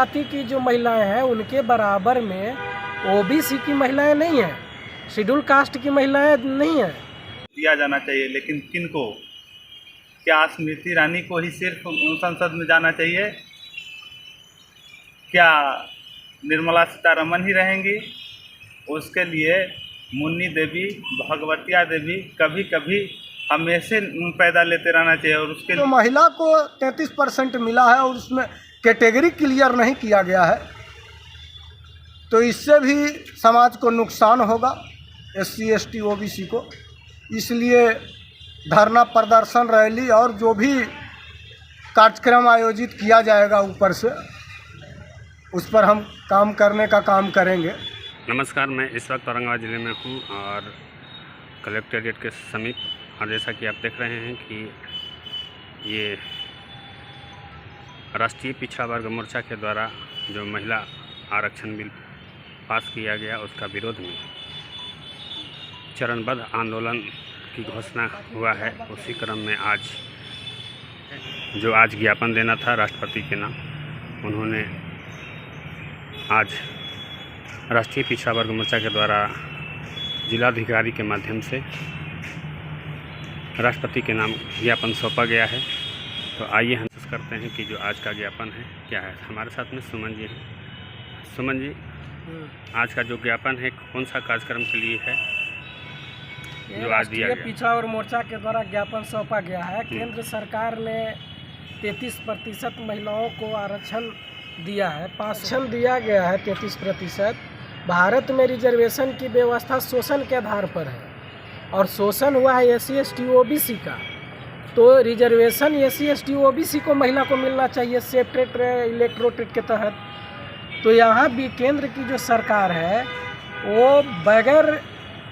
जाति की जो महिलाएं हैं उनके बराबर में ओबीसी की महिलाएं नहीं हैं, शेड्यूल कास्ट की महिलाएं नहीं हैं। दिया जाना चाहिए, लेकिन किनको? क्या स्मृति ईरानी को ही सिर्फ संसद में जाना चाहिए? क्या निर्मला सीतारमण ही रहेंगी? उसके लिए मुन्नी देवी, भगवतिया देवी कभी कभी हमेशा पैदा लेते रहना चाहिए। और उसके तो महिला को 33% मिला है और उसमें कैटेगरी क्लियर नहीं किया गया है, तो इससे भी समाज को नुकसान होगा, SC ST OBC को। इसलिए धरना प्रदर्शन, रैली और जो भी कार्यक्रम आयोजित किया जाएगा ऊपर से, उस पर हम काम करने का काम करेंगे। नमस्कार, मैं इस वक्त औरंगाबाद ज़िले में हूँ और कलेक्ट्रेट के समीप, और जैसा कि आप देख रहे हैं कि ये राष्ट्रीय पिछड़ा वर्ग मोर्चा के द्वारा जो महिला आरक्षण बिल पास किया गया उसका विरोध में चरणबद्ध आंदोलन की घोषणा हुआ है। उसी क्रम में आज ज्ञापन देना था राष्ट्रपति के नाम, उन्होंने आज राष्ट्रीय पिछड़ा वर्ग मोर्चा के द्वारा जिलाधिकारी के माध्यम से राष्ट्रपति के नाम ज्ञापन सौंपा गया है। तो आइए हम डिस्कस करते हैं कि जो आज का ज्ञापन है क्या है। हमारे साथ में सुमन जी हैं। सुमन जी, आज का जो ज्ञापन है कौन सा कार्यक्रम के लिए है जो आज दिया गया? पिछड़ा वर्ग मोर्चा के द्वारा ज्ञापन सौंपा गया है। केंद्र सरकार ने 33% महिलाओं को आरक्षण दिया है, आरक्षण दिया गया है 33%। भारत में रिजर्वेशन की व्यवस्था शोषण के आधार पर है और शोषण हुआ है SC ST OBC का। तो रिजर्वेशन SC ST OBC को महिला को मिलना चाहिए सेपरेट इलेक्टोरेट के तहत। तो यहाँ भी केंद्र की जो सरकार है वो बगैर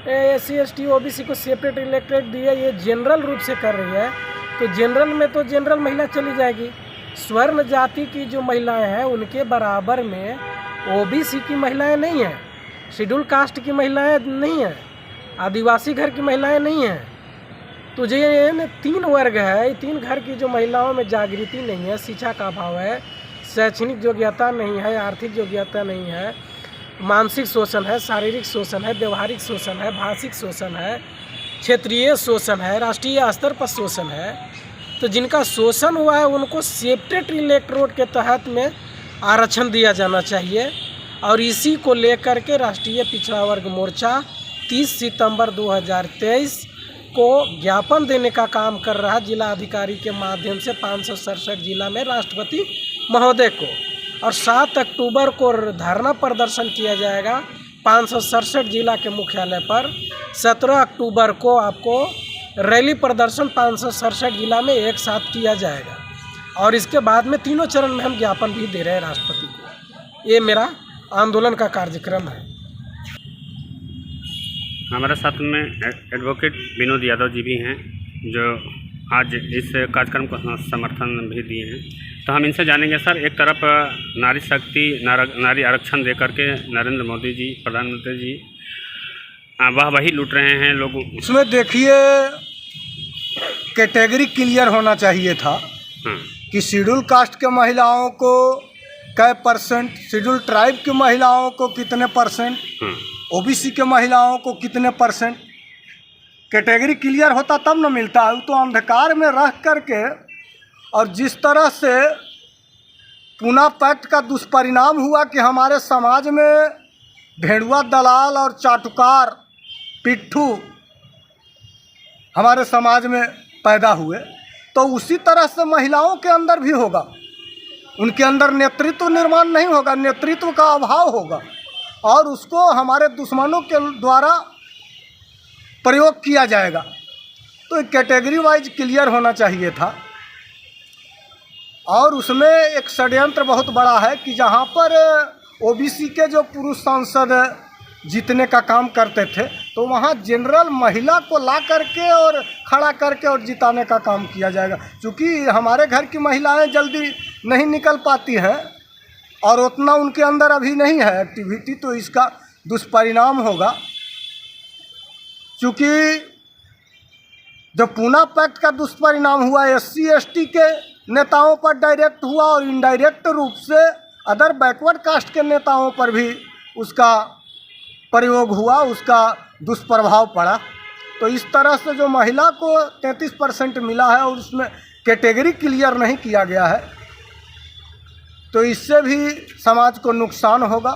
SC ST OBC को सेपरेट इलेक्टोरेट दिए ये जनरल रूप से कर रही है। तो जनरल में तो जनरल महिला चली जाएगी। स्वर्ण जाति की जो महिलाएं हैं उनके बराबर में OBC की महिलाएं नहीं हैं, शेड्यूल कास्ट की महिलाएं नहीं हैं, आदिवासी घर की महिलाएं नहीं हैं। तो ये 3 वर्ग है, 3 घर की जो महिलाओं में जागृति नहीं है, शिक्षा का अभाव है, शैक्षणिक योग्यता नहीं है, आर्थिक योग्यता नहीं है, मानसिक शोषण है, शारीरिक शोषण है, व्यवहारिक शोषण है, भाषिक शोषण है, क्षेत्रीय शोषण है, राष्ट्रीय स्तर पर शोषण है। तो जिनका शोषण हुआ है उनको सेपरेट इलेक्टोरेट के तहत में आरक्षण दिया जाना चाहिए। और इसी को लेकर के राष्ट्रीय पिछड़ा वर्ग मोर्चा 30 सितंबर 2023 को ज्ञापन देने का काम कर रहा है जिला अधिकारी के माध्यम से 567 जिला में राष्ट्रपति महोदय को। और 7 अक्टूबर को धरना प्रदर्शन किया जाएगा 567 जिला के मुख्यालय पर। 17 अक्टूबर को आपको रैली प्रदर्शन 567 जिला में एक साथ किया जाएगा। और इसके बाद में 3 चरण में हम ज्ञापन भी दे रहे हैं राष्ट्रपति को। ये मेरा आंदोलन का कार्यक्रम है। हमारे साथ में एडवोकेट विनोद यादव जी भी हैं जो आज इस कार्यक्रम को समर्थन भी दिए हैं। तो हम इनसे जानेंगे, सर, एक तरफ नारी शक्ति, नारी आरक्षण दे करके नरेंद्र मोदी जी, प्रधानमंत्री जी वही लूट रहे हैं लोगों। उसमें देखिए कैटेगरी क्लियर होना चाहिए था कि शेड्यूल कास्ट के महिलाओं को कै %, शेड्यूल ट्राइब की महिलाओं को कितने %, OBC के महिलाओं को कितने %। कैटेगरी क्लियर होता तब न मिलता है। तो अंधकार में रह करके और जिस तरह से पूना पैक्ट का दुष्परिणाम हुआ कि हमारे समाज में भेड़ुआ दलाल और चाटुकार पिट्ठू हमारे समाज में पैदा हुए, तो उसी तरह से महिलाओं के अंदर भी होगा। उनके अंदर नेतृत्व निर्माण नहीं होगा, नेतृत्व का अभाव होगा और उसको हमारे दुश्मनों के द्वारा प्रयोग किया जाएगा। तो कैटेगरी वाइज क्लियर होना चाहिए था। और उसमें एक षड्यंत्र बहुत बड़ा है कि जहाँ पर OBC के जो पुरुष सांसद जीतने का काम करते थे तो वहाँ जनरल महिला को ला करके और खड़ा करके और जिताने का काम किया जाएगा। क्योंकि हमारे घर की महिलाएं जल्दी नहीं निकल पाती हैं और उतना उनके अंदर अभी नहीं है एक्टिविटी, तो इसका दुष्परिणाम होगा। क्योंकि जब पूना पैक्ट का दुष्परिणाम हुआ SC ST के नेताओं पर डायरेक्ट हुआ और इनडायरेक्ट रूप से अदर बैकवर्ड कास्ट के नेताओं पर भी उसका प्रयोग हुआ, उसका दुष्प्रभाव पड़ा। तो इस तरह से जो महिला को 33% मिला है और उसमें कैटेगरी क्लियर नहीं किया गया है, तो इससे भी समाज को नुकसान होगा,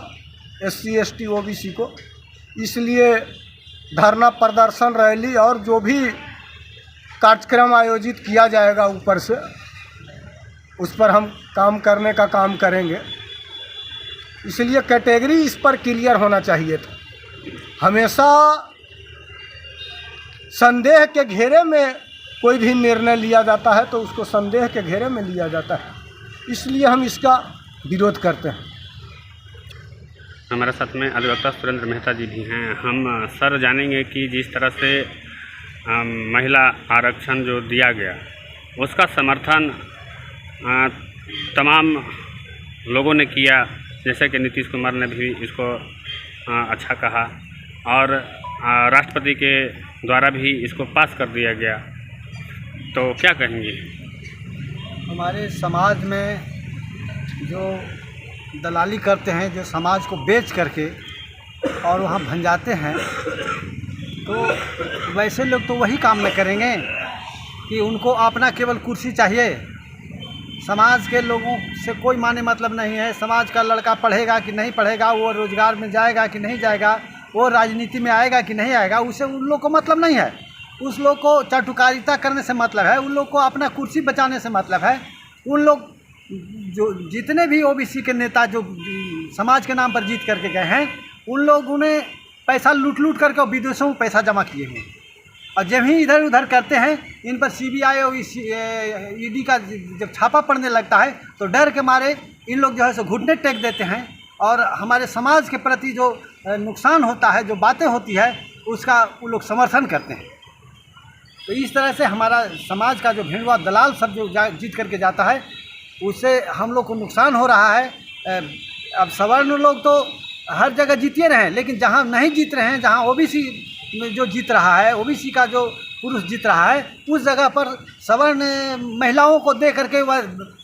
SC ST OBC को। इसलिए धरना प्रदर्शन, रैली और जो भी कार्यक्रम आयोजित किया जाएगा ऊपर से, उस पर हम काम करने का काम करेंगे। इसलिए कैटेगरी इस पर क्लियर होना चाहिए था। हमेशा संदेह के घेरे में कोई भी निर्णय लिया जाता है तो उसको संदेह के घेरे में लिया जाता है, इसलिए हम इसका विरोध करते हैं। हमारे साथ में अधिवक्ता सुरेंद्र मेहता जी भी हैं। हम सर जानेंगे कि जिस तरह से महिला आरक्षण जो दिया गया उसका समर्थन तमाम लोगों ने किया, जैसे कि नीतीश कुमार ने भी इसको अच्छा कहा और राष्ट्रपति के द्वारा भी इसको पास कर दिया गया, तो क्या कहेंगे? हमारे समाज में जो दलाली करते हैं, जो समाज को बेच करके और वहाँ भंजाते हैं, तो वैसे लोग तो वही काम में करेंगे कि उनको अपना केवल कुर्सी चाहिए। समाज के लोगों से कोई माने मतलब नहीं है। समाज का लड़का पढ़ेगा कि नहीं पढ़ेगा, वो रोज़गार में जाएगा कि नहीं जाएगा, वो राजनीति में आएगा कि नहीं आएगा, उसे उन लोग को मतलब नहीं है। उस लोग को चाटुकारिता करने से मतलब है, उन लोग को अपना कुर्सी बचाने से मतलब है। उन लोग जो जितने भी OBC के नेता जो समाज के नाम पर जीत करके गए हैं, उन लोगों ने पैसा लूट करके विदेशों में पैसा जमा किए हैं, और जब ही इधर उधर करते हैं इन पर CBI और ED का जब छापा पड़ने लगता है तो डर के मारे इन लोग जो है सो घुटने टेक देते हैं और हमारे समाज के प्रति जो नुकसान होता है, जो बातें होती है, उसका वो लोग समर्थन करते हैं। तो इस तरह से हमारा समाज का जो भेड़ुआ दलाल सब जो जीत करके जाता है, उससे हम लोग को नुकसान हो रहा है। अब सवर्ण लोग तो हर जगह जीते रहे हैं, लेकिन जहाँ नहीं जीत रहे हैं, जहाँ OBC में जो जीत रहा है, OBC का जो पुरुष जीत रहा है, उस जगह पर सवर्ण महिलाओं को दे करके वह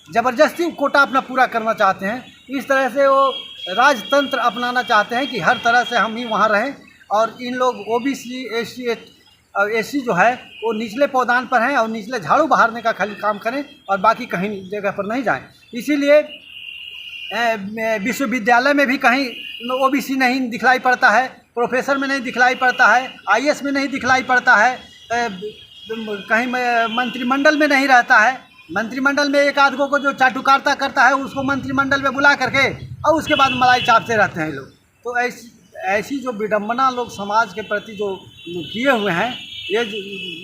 ज़बरदस्ती कोटा अपना पूरा करना चाहते हैं। इस तरह से वो राजतंत्र अपनाना चाहते हैं कि हर तरह से हम ही वहाँ रहें, और इन लोग OBC SC और SC जो है वो निचले पौधान पर हैं और निचले झाड़ू बहारने का खाली काम करें और बाकी कहीं जगह पर नहीं जाएं। इसीलिए विश्वविद्यालय में भी कहीं OBC नहीं दिखलाई पड़ता है, प्रोफेसर में नहीं दिखलाई पड़ता है, IAS में नहीं दिखलाई पड़ता है, कहीं मंत्रिमंडल में नहीं रहता है। मंत्रिमंडल में एक आदगों को जो चाटुकारिता करता है उसको मंत्रिमंडल में बुला करके और उसके बाद मलाई चापते रहते हैं लोग। तो ऐसी जो विडंबना लोग समाज के प्रति जो किए हुए हैं, ये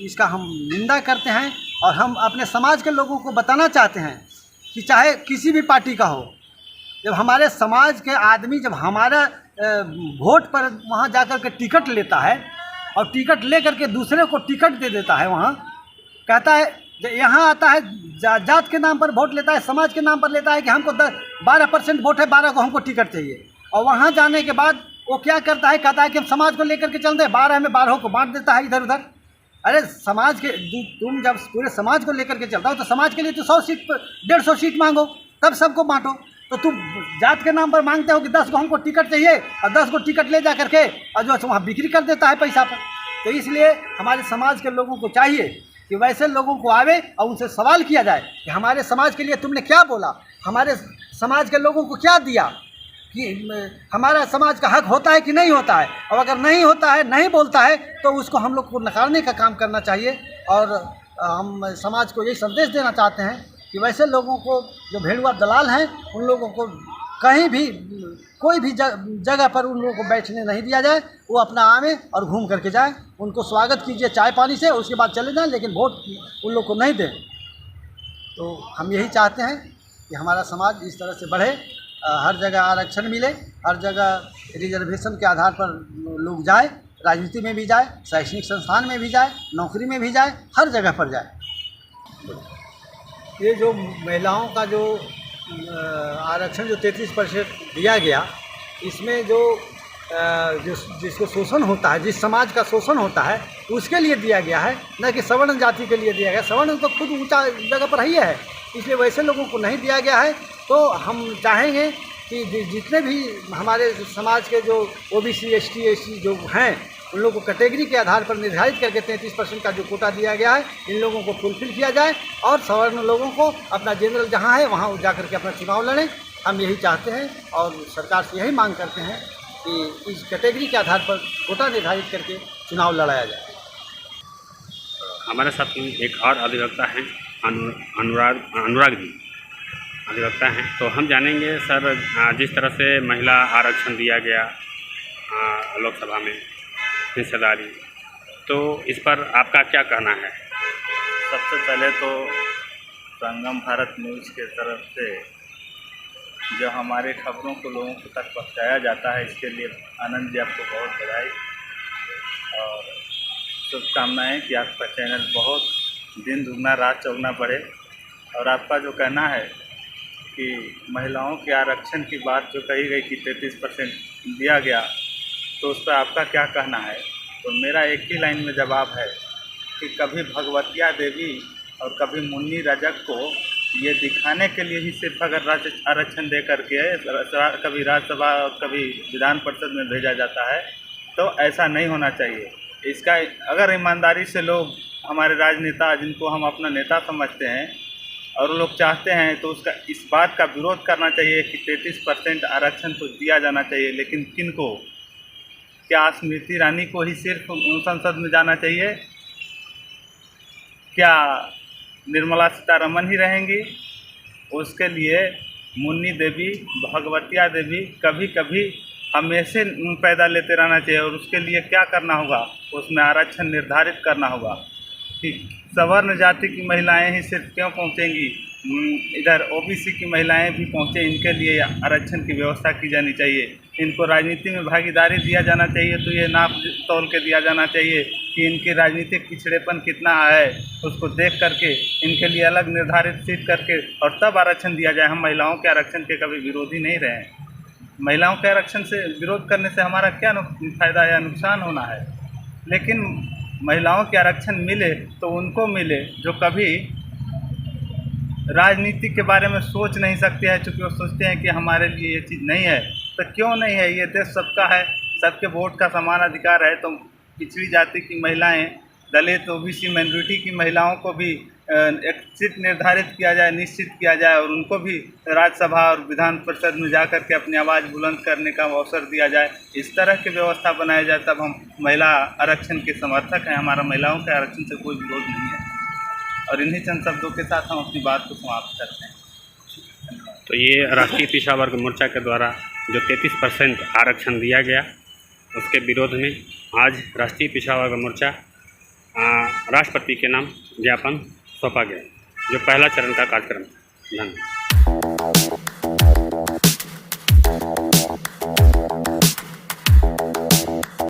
इसका हम निंदा करते हैं। और हम अपने समाज के लोगों को बताना चाहते हैं कि चाहे किसी भी पार्टी का हो, जब हमारे समाज के आदमी जब हमारा वोट पर वहाँ जाकर के टिकट लेता है और टिकट ले करके दूसरे को टिकट दे देता है, वहाँ कहता है, यहाँ आता है जात के नाम पर वोट लेता है, समाज के नाम पर लेता है कि हमको 12% वोट है, 12 को हमको टिकट चाहिए। और वहाँ जाने के बाद वो क्या करता है, कहता है कि हम समाज को लेकर के चलते हैं, 12 में 12 को बांट देता है इधर उधर। अरे समाज के तुम जब पूरे समाज को लेकर के चलता हो तो समाज के लिए तो 100 सीट पर 150 सीट मांगो, तब सबको बांटो। तो तुम जात के नाम पर मांगते हो कि 10 को हमको टिकट चाहिए और 10 को टिकट ले जा करके और जो वहाँ बिक्री कर देता है पैसा पर। तो इसलिए हमारे समाज के लोगों को चाहिए कि वैसे लोगों को आवे और उनसे सवाल किया जाए कि हमारे समाज के लिए तुमने क्या बोला, हमारे समाज के लोगों को क्या दिया, कि हमारा समाज का हक होता है कि नहीं होता है। और अगर नहीं होता है, नहीं बोलता है, तो उसको हम लोग को नकारने का काम करना चाहिए। और हम समाज को यही संदेश देना चाहते हैं कि वैसे लोगों को जो भेड़ुआ दलाल हैं, उन लोगों को कहीं भी कोई भी जगह पर उन लोगों को बैठने नहीं दिया जाए। वो अपना आवे और घूम करके जाए, उनको स्वागत कीजिए चाय पानी से, उसके बाद चले जाएं, लेकिन वोट उन लोग को नहीं दें। तो हम यही चाहते हैं कि हमारा समाज इस तरह से बढ़े, हर जगह आरक्षण मिले, हर जगह रिजर्वेशन के आधार पर लोग जाए, राजनीति में भी जाए, शैक्षणिक संस्थान में भी जाए, नौकरी में भी जाए, हर जगह पर जाए। ये जो महिलाओं का जो आरक्षण जो 33% दिया गया, इसमें जो जिसको शोषण होता है, जिस समाज का शोषण होता है, उसके लिए दिया गया है, न कि सवर्ण जाति के लिए दिया गया। सवर्ण तो खुद ऊंचा जगह पर ही है, इसलिए वैसे लोगों को नहीं दिया गया है। तो हम चाहेंगे कि जितने भी हमारे समाज के जो OBC ST SC जो हैं उन लोगों को कैटेगरी के आधार पर निर्धारित करके 33% का जो कोटा दिया गया है इन लोगों को फुलफिल किया जाए और सवर्ण लोगों को अपना जनरल जहाँ है वहाँ जा करके अपना चुनाव लड़ें। हम यही चाहते हैं और सरकार से यही मांग करते हैं कि इस कैटेगरी के आधार पर कोटा निर्धारित करके चुनाव लड़ाया जाए। हमारे साथ में एक और अधिवक्ता हैं अनुराग जी अधिवक्ता हैं, तो हम जानेंगे सर जिस तरह से महिला आरक्षण दिया गया लोकसभा में हिस्सेदारी, तो इस पर आपका क्या कहना है? सबसे पहले तो संगम भारत न्यूज़ के तरफ से जो हमारे खबरों को लोगों को तक पहुंचाया जाता है इसके लिए आनंद जी आपको बहुत बधाई और शुभकामनाएं कि आपका चैनल बहुत दिन दुगना रात चौगना बढ़े। और आपका जो कहना है कि महिलाओं के आरक्षण की बात जो कही गई कि 33% दिया गया, तो उस पर आपका क्या कहना है? तो मेरा एक ही लाइन में जवाब है कि कभी भगवतिया देवी और कभी मुन्नी रजक को ये दिखाने के लिए ही सिर्फ अगर राज्य आरक्षण दे करके कभी राज्यसभा और कभी विधान परिषद में भेजा जाता है तो ऐसा नहीं होना चाहिए। इसका अगर ईमानदारी से लोग हमारे राजनेता जिनको हम अपना नेता समझते हैं और लोग चाहते हैं तो उसका इस बात का विरोध करना चाहिए कि 33% आरक्षण तो दिया जाना चाहिए, लेकिन किनको? क्या स्मृति ईरानी को ही सिर्फ संसद में जाना चाहिए? क्या निर्मला सीतारमन ही रहेंगी? उसके लिए मुन्नी देवी भगवतिया देवी कभी कभी हमेशा पैदा लेते रहना चाहिए और उसके लिए क्या करना होगा? उसमें आरक्षण निर्धारित करना होगा कि सवर्ण जाति की महिलाएं ही सिर्फ क्यों पहुंचेंगी, इधर OBC की महिलाएं भी पहुंचे, इनके लिए आरक्षण की व्यवस्था की जानी चाहिए। इनको राजनीति में भागीदारी दिया जाना चाहिए तो ये नाप तोल के दिया जाना चाहिए कि इनके राजनीतिक पिछड़ेपन कितना है, उसको देख करके इनके लिए अलग निर्धारित सीट करके और तब आरक्षण दिया जाए। हम महिलाओं के आरक्षण के कभी विरोधी नहीं रहे हैं। महिलाओं के आरक्षण से विरोध करने से हमारा क्या फ़ायदा या नुकसान होना है? लेकिन महिलाओं के आरक्षण मिले तो उनको मिले जो कभी राजनीति के बारे में सोच नहीं सकते हैं, चूँकि वो सोचते हैं कि हमारे लिए ये चीज़ नहीं है। तो क्यों नहीं है? ये देश सबका है, सबके वोट का समान अधिकार है। तो पिछड़ी जाति की महिलाएं, दलित OBC माइनॉरिटी की महिलाओं को भी एक सीट निर्धारित किया जाए, निश्चित किया जाए और उनको भी राज्यसभा और विधान परिषद में जा कर के अपनी आवाज़ बुलंद करने का अवसर दिया जाए। इस तरह की व्यवस्था बनाई जाए तब हम महिला आरक्षण के समर्थक हैं। हमारा महिलाओं के आरक्षण से कोई विरोध नहीं है और इन्हीं चंद शब्दों के साथ हम अपनी बात को समाप्त करते हैं। तो ये राष्ट्रीय पिछड़ा वर्ग मोर्चा के द्वारा जो 33% आरक्षण दिया गया उसके विरोध में आज राष्ट्रीय पिछड़ा वर्ग मोर्चा राष्ट्रपति के नाम ज्ञापन सौंपा गया, जो पहला चरण का कार्यक्रम था। धन्यवाद।